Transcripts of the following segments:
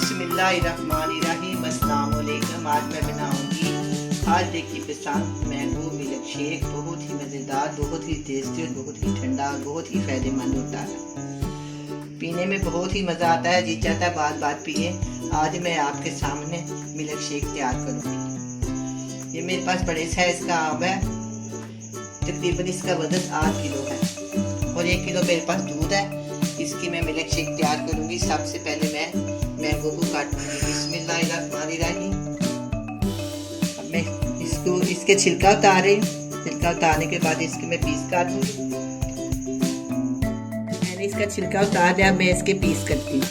बिस्मिल्लाहिर्रहमानिर्रहीम। अस्सलाम वालेकुम। आज मैं बनाऊंगी हर डे की पसंद मैंगो मिल्क शेक। बहुत ही मज़ेदार, बहुत ही टेस्टी और बहुत ही ठंडा, बहुत ही फ़ायदेमंद होता है। पीने में बहुत ही मज़ा आता है, जी चाहता है बार बार पिए। आज मैं आपके सामने मिल्क शेक तैयार करूँगी। ये मेरे पास बड़े साइज़ का आम है, तकरीबन इसका वजन 8 किलो है और 1 किलो मेरे पास दूध है। इसकी मैं मिल्क शेक तैयार करूँगी। सबसे पहले मैं मैंगो को काटूंगी। बिस्मिल्लाहिर्रहमानिर्रहीम। अब मैं इसको इसके छिलका उतार रही हूँ। छिलका उतारने के बाद इसके मैं पीस काटूंगी। मैंने इसका छिलका उतार दिया, मैं इसके पीस करती हूँ।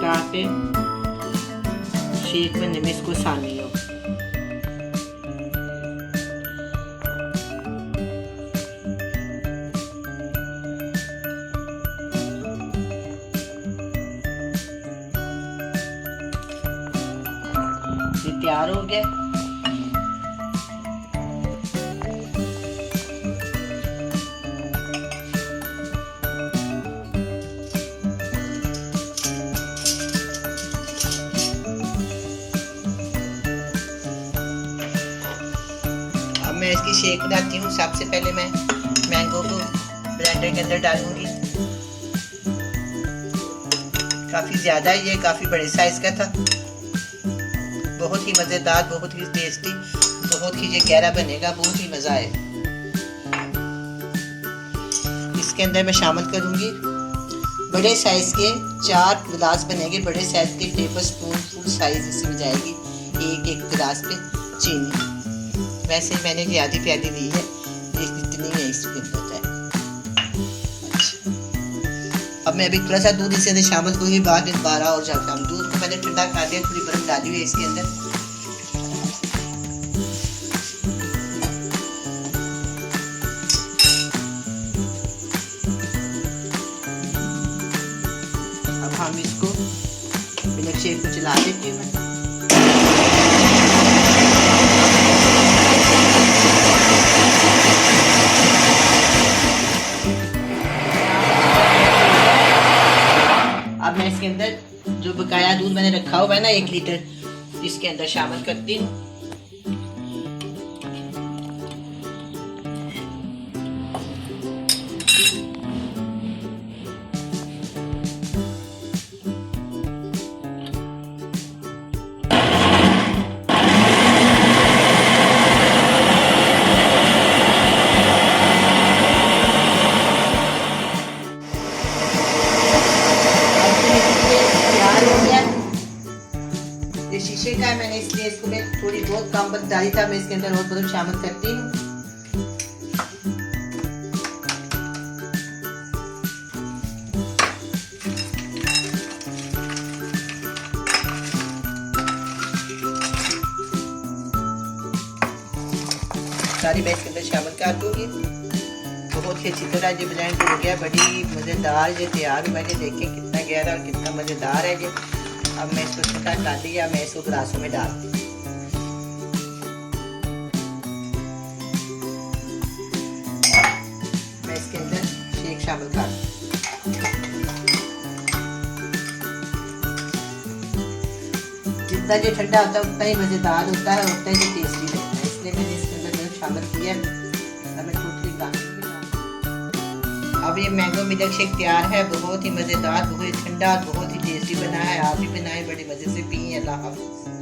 ताकि शेक बनने में इसको आसानी हो। ये तैयार हो गया। मैं इसकी शेक बनाती हूँ। सबसे पहले मैं मैंगो को ब्लेंडर के अंदर डालूंगी। काफ़ी ज़्यादा ये काफ़ी बड़े साइज़ का था। बहुत ही मज़ेदार, बहुत ही टेस्टी, बहुत ही ये गहरा बनेगा, बहुत ही मज़ा आए। इसके अंदर मैं शामिल करूँगी बड़े साइज़ के 4 गिलास बनेंगे। बड़े साइज़ के टेबलस्पून फुल साइज़ इसमें जाएगी। एक गिलास पे चीनी। वैसे मैंने ये आधी प्याली ली है, इतनी है इसके अंदर है। अच्छा, अब मैं अभी थोड़ा सा दूध इसके अंदर शामिल करूँगी। बाद में 12 और जाता हूँ। दूध को मैंने ठंडा कर दिया, थोड़ी बर्फ डाली हुई है इसके अंदर। अब हम इसको मिल्क शेक को चला देती हूँ। अब मैं इसके अंदर जो बकाया दूध मैंने रखा हुआ है ना 1 लीटर, इसके अंदर शामिल करती हूँ। ये शीशे का है, मैंने इसलिए इसको मैं थोड़ी बहुत कम बर्फ डाली था। मैं इसके अंदर और बर्फ शामिल करती हूँ। सारी मैं इसके अंदर शामिल कर दूंगी। बहुत ही अच्छी तरह ये ब्लेंड हो गया। बड़ी मज़ेदार ये तैयार हुआ। ये देखें कितना गहरा और कितना मज़ेदार है ये। अब मैं इसको छिलका डाल दिया, मैं इसको गिलासों में डालती हूँ। मैं इसके अंदर शेक शामिल कर जितना ये ठंडा होता है उतना ही मज़ेदार होता है, उतना ही टेस्टी लगता है। इसलिए मैंने इसके अंदर मिल्क शामिल किया। मैं टोटली अब ये मैंगो मिल्क शेक तैयार है। बहुत ही मज़ेदार, बहुत ही ठंडा, बहुत ही टेस्टी बना है। आप भी बनाएं, बड़े मज़े से पिए। अल्लाह हाफ़िज़।